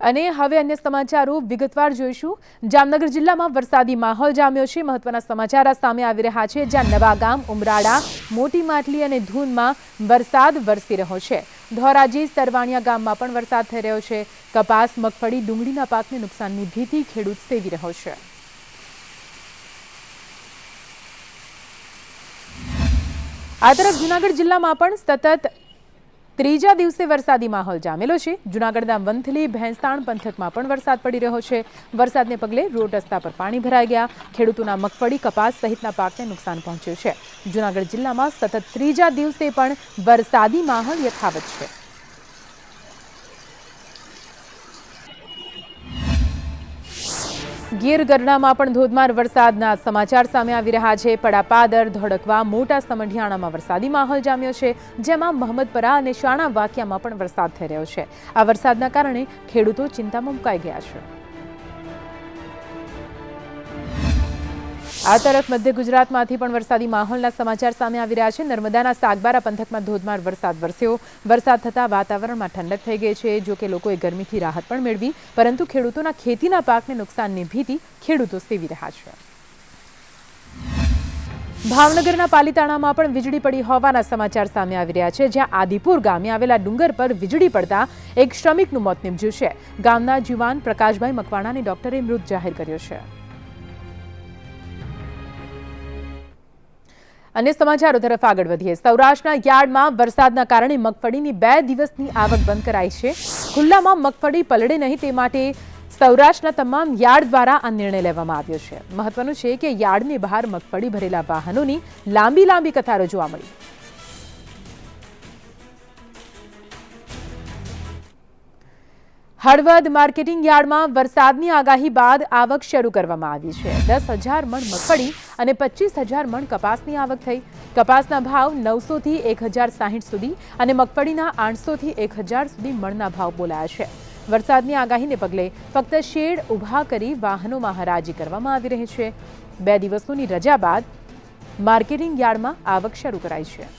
અને હવે અન્ય સમાચારો વિગતવાર જોઈશું। જામનગર જિલ્લામાં વરસાદી માહોલ જામ્યો છે। મહત્વના સમાચાર સામે આવી રહ્યા છે, જ્યાં નવાગામ, ઉમરાળા, મોટી માટલી અને ધૂનમાં વરસાદ વરસી રહ્યો છે। ધોરાજી, સરવાણિયા ગામમાં પણ વરસાદ થઈ રહ્યો છે। કપાસ, મગફળી, ડુંગળીના પાકને નુકસાનની ભીતિ ખેડૂત સેવી રહ્યો છે। આ તરફ જૂનાગઢ જિલ્લામાં પણ સતત ત્રીજા દિવસે વરસાદી માહોલ જામેલો છે। જૂનાગઢના વંથલી, ભેંસાણ પંથકમાં પણ વરસાદ પડી રહ્યો છે। વરસાદને પગલે રોડ રસ્તા પર પાણી ભરાઈ ગયા। ખેડૂતોના મગફળી, કપાસ સહિતના પાકને નુકસાન પહોંચ્યું છે। જૂનાગઢ જિલ્લામાં સતત ત્રીજા દિવસે પણ વરસાદી માહોલ યથાવત છે। ગીર ગઢડામાં પણ ધોધમાર વરસાદના સમાચાર સામે આવી રહ્યા છે। પડાપાદર, ધોળકવા, મોટા સમઢિયાણામાં વરસાદી માહોલ જામ્યો છે, જેમાં મહમદપરા અને શાણા વાકિયામાં પણ વરસાદ થઈ રહ્યો છે। આ વરસાદના કારણે ખેડૂતો ચિંતામાં મુકાઈ ગયા છે। આ તરફ મધ્ય ગુજરાતમાંથી પણ વરસાદી માહોલના સમાચાર સામે આવી રહ્યા છે। નર્મદાના સાગબારા પંથકમાં ધોધમાર વરસાદ વરસ્યો। વરસાદ થતાં વાતાવરણમાં ઠંડક થઈ ગઈ છે। જો કે લોકોએ ગરમીથી રાહત પણ મેળવી, પરંતુ ખેડૂતોના ખેતીના પાકને નુકસાનની ભીતિ ખેડૂતો સેવી રહ્યા છે। ભાવનગરના પાલીતાણામાં પણ વીજળી પડી હોવાના સમાચાર સામે આવી રહ્યા છે, જ્યાં આદિપુર ગામે આવેલા ડુંગર પર વીજળી પડતા એક શ્રમિકનું મોત નીપજ્યું છે। ગામના જુવાન પ્રકાશભાઈ મકવાણાને ડોક્ટરે મૃત જાહેર કર્યો છે। અન્ય સમાચારો તરફ આગળ વધીએ। સૌરાષ્ટ્રના યાર્ડમાં વરસાદના કારણે મગફળીની 2 દિવસની આવક બંધ કરાઈ છે। ખુલ્લામાં મગફળી પલળે નહીં તે માટે સૌરાષ્ટ્રના તમામ યાર્ડ દ્વારા આ નિર્ણય લેવામાં આવ્યો છે। મહત્વનું છે કે યાર્ડની બહાર મગફળી ભરેલા વાહનોની લાંબી કતારો જોવા મળી। હળવદ માર્કેટિંગ યાર્ડમાં વરસાદની આગાહી બાદ આવક શરૂ કરવામાં આવી છે। 10,000 મણ મગફળી અને 25,000 મણ કપાસની આવક થઈ। કપાસના ભાવ 900 થી 1,060 સુધી અને મગફળીના 800 થી 1,000 સુધી મણના ભાવ બોલાયા છે। વરસાદની આગાહીને પગલે ફક્ત શેડ ઊભા કરી વાહનોમાં હરાજી કરવામાં આવી રહી છે। 2 દિવસોની રજા બાદ માર્કેટિંગ યાર્ડમાં આવક શરૂ કરાઈ છે।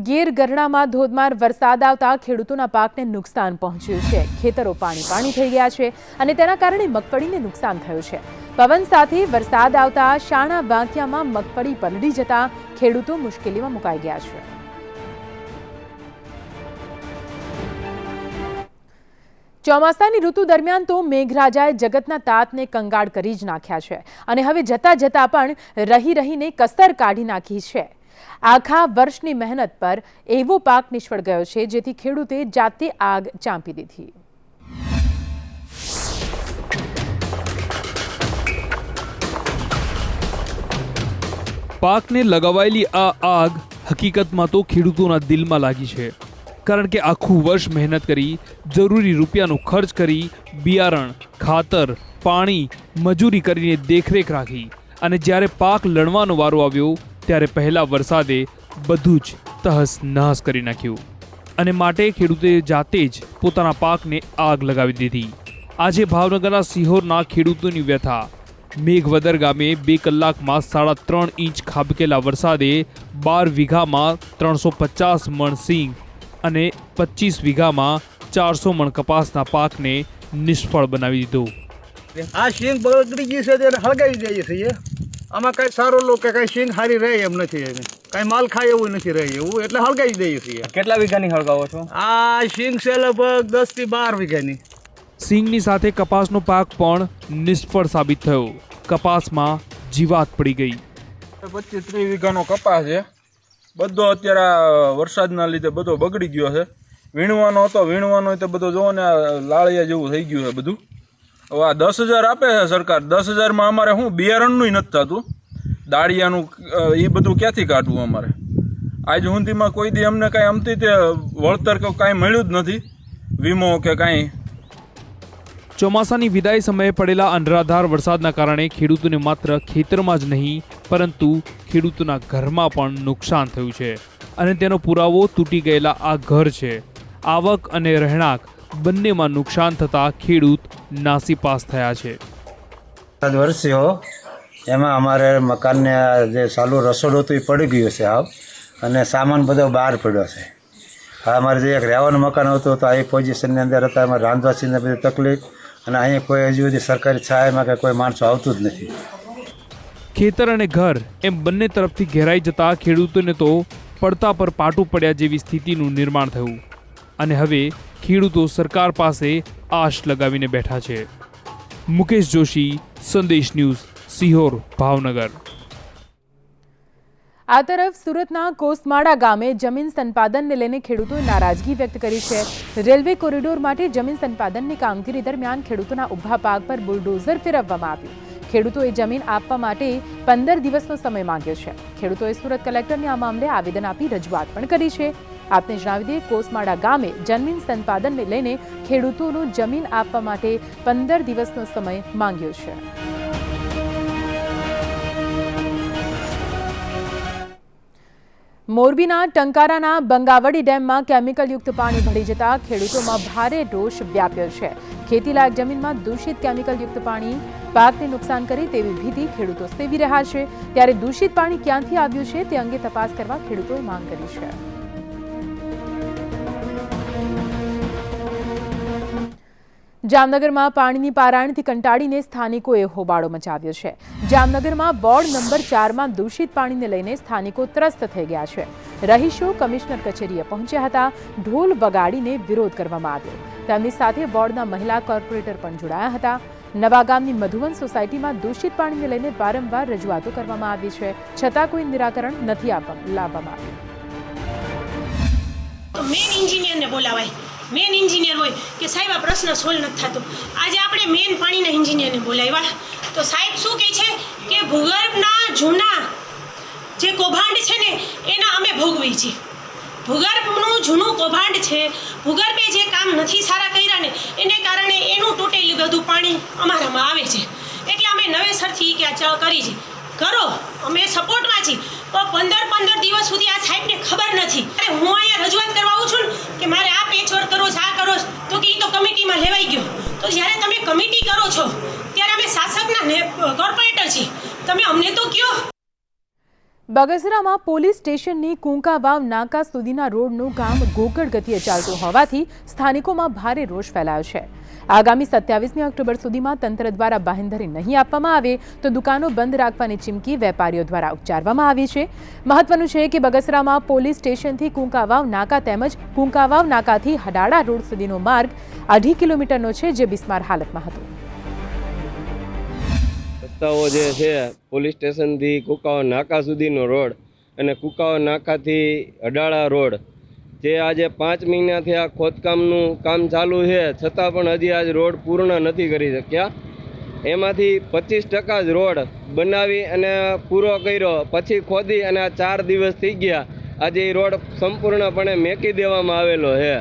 ગીર ગઢડામાં ધોધમાર વરસાદ આવતા ખેડૂતોના પાકને નુકસાન પહોંચ્યું છે। ખેતરો પાણી થઈ ગયા છે અને તેના કારણે મગફળીને નુકસાન થયું છે। પવન સાથે વરસાદ આવતા શાણા વાંકિયામાં મગફળી પલળી જતા ખેડૂતો મુશ્કેલીમાં મુકાઈ ગયા છે। ચોમાસાની ઋતુ દરમિયાન તો મેઘરાજાએ જગતના તાતને કંગાળ કરી જ નાખ્યા છે અને હવે જતા પણ રહીને કસર કાઢી નાખી છે। આખા વર્ષની મહેનત પર એવો પાક નિષ્ફળ ગયો છે, જેથી ખેડૂતે જાતે આગ ચાંપી દીધી। પાકને લગાવાયેલી આ આગ હકીકતમાં તો ખેડૂતોના દિલમાં લાગી છે, કારણ કે આખું વર્ષ મહેનત કરી, જરૂરી રૂપિયાનો ખર્ચ કરી, બિયારણ, ખાતર, પાણી, મજૂરી કરીને દેખરેખ રાખી અને જ્યારે પાક લણવાનો વારો આવ્યો ત્યારે પહેલા વરસાદે બધું જ તહસ નહસ કરી નાખ્યું અને માટે ખેડૂતે જાતે જ પોતાના પાકને આગ લગાવી દીધી। આજે ભાવનગરના સિહોરના ખેડૂતોની વ્યથા। મેઘવદર ગામે 2 કલાકમાં 3.5 ઇંચ ખાબકેલા વરસાદે 12 વીઘામાં 350 મણ સિંગ અને 25 વીઘામાં 400 મણ કપાસના પાકને નિષ્ફળ બનાવી દીધો। આ સિંગ બગડી ગઈ છે તેને હળગાવી દઈએ છીએ। આમાં કઈ સારો લો કે કઈ સિંગ હારી રહે એમ નથી, કઈ માલ ખાય એવું નથી રહે એવું, એટલે હળગાવી દઈએ છીએ। કેટલા વીઘાની હળગાવો છો? આ સિંગ છે લગભગ 10 થી 12 વીઘાની। સિંગની સાથે કપાસનો પાક પણ નિષ્ફળ સાબિત થયો। કપાસમાં જીવાત પડી ગઈ। 25-30 વીઘાનો કપાસ છે, બધો અત્યારે વરસાદના લીધે બધો બગડી ગયો છે। વીણવાનો હતો, વીણવાનો તો બધો જોવો ને લાળિયા જેવું થઈ ગયું છે બધું। હવે આ 10,000 આપે છે સરકાર, 10,000માં અમારે શું બિયારણનું નથી થતું, દાળિયાનું એ બધું ક્યાંથી કાઢવું અમારે? આજ સુધીમાં કોઈ દી અમને કાંઈ અમતી તે વળતર કે કાંઈ મળ્યું જ નથી, વીમો કે કાંઈ। ચોમાસાની વિદાય સમયે પડેલા અનરાધાર વરસાદના કારણે ખેડૂતોને માત્ર ખેતરમાં જ નહીં પરંતુ ખેડૂતોના ઘરમાં પણ નુકસાન થયું છે અને તેનો પુરાવો તૂટી ગયેલા આ ઘર છે। આવક અને રહેણાંક બંનેમાં નુકસાન થતા ખેડૂત નાસીપાસ થયા છે। વર્ષો એમાં અમારે મકાનને જે ચાલુ રસોડું હતું એ પડી ગયું છે હાવ, અને સામાન બધો બહાર પડ્યો છે. હા, અમારે જે એક રહેવાનું મકાન હતું તો આ પોઝિશનની અંદર હતા, અમારે રાંધવા સીને બધી તકલીફ, અને અહીંયા કોઈ હજુ સુધી સરકારી સહાયમાં કે કોઈ માણસો આવતું જ નથી. ખેતર અને ઘર એમ બંને તરફથી ઘેરાઈ જતા ખેડૂતોને તો પડતા પર પાટું પડ્યા જેવી સ્થિતિનું નિર્માણ થયું અને હવે ખેડૂતો સરકાર પાસે આશ લગાવીને બેઠા છે. મુકેશ જોશી, સંદેશ ન્યૂઝ, સિહોર, ભાવનગર. આ તરફ સુરતના કોસમાળા ગામે જમીન સંપાદનને લઈને ખેડૂતોએ નારાજગી વ્યક્ત કરી છે. રેલવે કોરિડોર માટે જમીન સંપાદનની કામગીરી દરમિયાન ખેડૂતોના ઊભા પાક પર બુલડોઝર ફેરવવામાં આવ્યું. ખેડૂતોએ જમીન આપવા માટે 15 દિવસનો સમય માંગ્યો છે. ખેડૂતોએ સુરત કલેક્ટરને આ મામલે આવેદન આપી રજૂઆત પણ કરી છે. આપને જણાવી દઈએ, કોસમાળા ગામે જમીન સંપાદનને લઈને ખેડૂતોનું જમીન આપવા માટે 15 દિવસનો સમય માંગ્યો છે. મોરબીના ટંકારાના બંગાવડી ડેમમાં કેમિકલયુક્ત પાણી ભળી જતા ખેડૂતોમાં ભારે રોષ વ્યાપ્યો છે. ખેતીલાયક જમીનમાં દૂષિત કેમિકલયુક્ત પાણી પાકને નુકસાન કરે તેવી ભીતિ ખેડૂતો સેવી રહ્યા છે. ત્યારે દૂષિત પાણી ક્યાંથી આવ્યું છે તે અંગે તપાસ કરવા ખેડૂતોએ માંગ કરી છે. જામનગરમાં પાણીની પારાયણથી કંટાળીને સ્થાનિકોએ હોબાળો મચાવ્યો છે. જામનગરમાં વોર્ડ નંબર 4માં દૂષિત પાણીને લઈને સ્થાનિકો ત્રસ્ત થઈ ગયા છે. રહીશો કમિશનર કચેરીએ પહોંચ્યા હતા. ઢોલ વગાડીને વિરોધ કરવામાં આવ્યો. તેમની સાથે વોર્ડના મહિલા કોર્પોરેટર પણ જોડાયા હતા. નવાગામની મધુવન સોસાયટીમાં દૂષિત પાણીને લઈને વારંવાર રજૂઆતો કરવામાં આવી છે, છતાં કોઈ નિરાકરણ નથી લાવવામાં આવ્યું. મેન એન્જિનિયરને બોલાવાય, મેન એન્જિનિયર હોય કે સાહેબ આ પ્રશ્ન સોલ્વ નથી થતો. આજે આપણે મેન પાણીના એન્જિનિયરને બોલાવ્યા તો સાહેબ શું કહે છે કે ભૂગર્ભના જૂના જે કૌભાંડ છે ને એના અમે ભોગવી છીએ. ભૂગર્ભનું જૂનું કૌભાંડ છે, ભૂગર્ભે જે કામ નથી સારા કર્યા ને એને કારણે એનું તૂટેલું બધું પાણી અમારામાં આવે છે. એટલે અમે નવેસરથી કે આ કરી છે કરો, અમે સપોર્ટમાં છીએ. પણ 15 દિવસ સુધી આ સાહેબને ખબર નથી. હું અહીંયા રજૂઆત કરવા આવું છું કે મારે આ પેચવર્ક કરો છો, આ કરો તો કે એ તો કમિટીમાં લેવાઈ ગયો. તો જ્યારે તમે કમિટી કરો છો ત્યારે અમે શાસકના કોર્પોરેટર છીએ, તમે અમને તો કહો. બગસરામાં પોલીસ સ્ટેશનની કુંકાવાવ નાકા સુધીના રોડનું કામ ગોકળ ગતિએ ચાલતું હોવાથી સ્થાનિકોમાં ભારે રોષ ફેલાયો છે. આગામી 27મી ઓક્ટોબર સુધીમાં તંત્ર દ્વારા બાહેંધરી નહીં આપવામાં આવે તો દુકાનો બંધ રાખવાની ચીમકી વેપારીઓ દ્વારા ઉચ્ચારવામાં આવી છે. મહત્વનું છે કે બગસરામાં પોલીસ સ્ટેશનથી કુંકાવાવ નાકા તેમજ કુંકાવાવ નાકાથી હડાળા રોડ સુધીનો માર્ગ 2.5 કિલોમીટરનો છે, જે બિસ્માર હાલતમાં હતો. રસ્તાઓ જે છે પોલીસ સ્ટેશનથી કુંકાવાવ નાકા સુધીનો રોડ અને કુંકાવાવ નાકાથી હડાળા રોડ જે આજે 5 મહિનાથી આ ખોદકામનું કામ ચાલુ છે, છતાં પણ હજી આજ રોડ પૂર્ણ નથી કરી શક્યા. એમાંથી 25% જ રોડ બનાવી અને પૂરો કર્યો, પછી ખોદી અને આ 4 દિવસ થઈ ગયા. આજે એ રોડ સંપૂર્ણપણે મેકી દેવામાં આવેલો છે.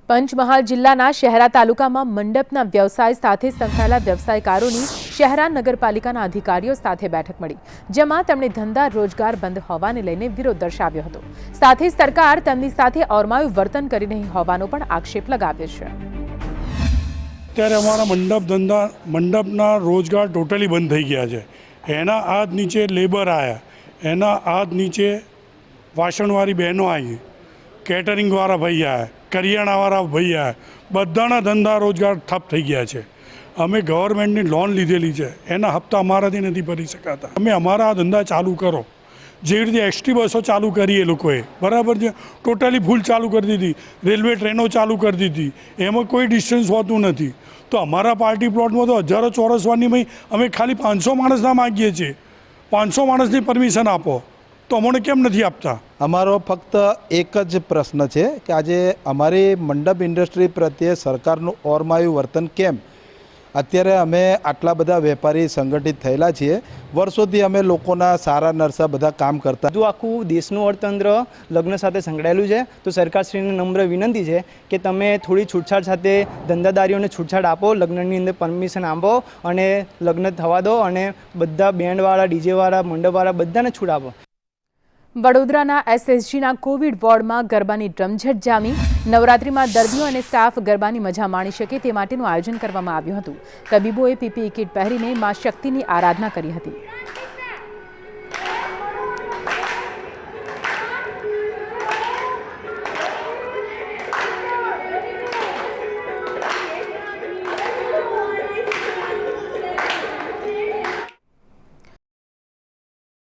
પંચમહાલ જિલ્લાના શહેરા તાલુકામાં મંડપના વ્યવસાય સાથે સંકળાયેલા વ્યવસાયકારોની શહેરા નગરપાલિકાના અધિકારીઓ સાથે બેઠક મળી, જેમાં તેમણે ધંધા રોજગાર બંધ હોવાને લઈને વિરોધ દર્શાવ્યો હતો. સાથે સરકાર તેમની સાથે ઓરમાયું વર્તન કરી રહી હોવાનો પણ આક્ષેપ લગાવ્યો છે. ત્યારે અમારા મંડપના રોજગાર ટોટલી બંધ થઈ ગયા છે. એના હાથ નીચે લેબર આવ્યા, એના હાથ નીચે વાસણવાળી બહેનો આવી, કેટરિંગવાળા ભાઈ આવ્યા, કરિયાણાવાળા ભાઈ આવ્યા, બધાના ધંધા રોજગાર ઠપ થઈ ગયા છે. અમે ગવર્મેન્ટની લોન લીધેલી છે, એના હપ્તા અમારાથી નથી ભરી શકાતા. અમે અમારા આ ધંધા ચાલુ કરો, જેવી રીતે એસટી બસો ચાલુ કરી એ લોકોએ, બરાબર છે, ટોટલી ફૂલ ચાલુ કરી દીધી, રેલવે ટ્રેનો ચાલુ કરી દીધી, એમાં કોઈ ડિસ્ટન્સ હોતું નથી. તો અમારા પાર્ટી પ્લોટમાં તો હજારો ચોરસવાની અમે ખાલી 500 માણસના માગીએ છીએ. 500 માણસની પરમિશન આપો, તો અમને કેમ નથી આપતા? અમારો ફક્ત એક જ પ્રશ્ન છે કે આજે અમારી મંડપ ઇન્ડસ્ટ્રી પ્રત્યે સરકારનું ઓરમાયું વર્તન કેમ? અત્યારે અમે આટલા બધા વેપારી સંગઠિત થયેલા છીએ, વર્ષોથી અમે લોકોના સારા નરસા બધા કામ કરતા. બધું આખું દેશનું અર્થતંત્ર લગ્ન સાથે સંકળાયેલું છે, તો સરકારશ્રીને નમ્ર વિનંતી છે કે તમે થોડી છૂટછાટ સાથે ધંધાદારીઓને છૂટછાટ આપો, લગ્નની અંદર પરમિશન આપો અને લગ્ન થવા દો, અને બધા બેન્ડવાળા, ડીજેવાળા, મંડપવાળા બધાને છૂટ આપો. વડોદરાના એસએસજીના કોવિડ વોર્ડમાં ગરબાની રમઝટ જામી. નવરાત્રિમાં દર્દીઓ અને સ્ટાફ ગરબાની મજા માણી શકે તે માટેનું આયોજન કરવામાં આવ્યું હતું. તબીબોએ પીપીઈ કિટ પહેરીને મા શક્તિની આરાધના કરી હતી.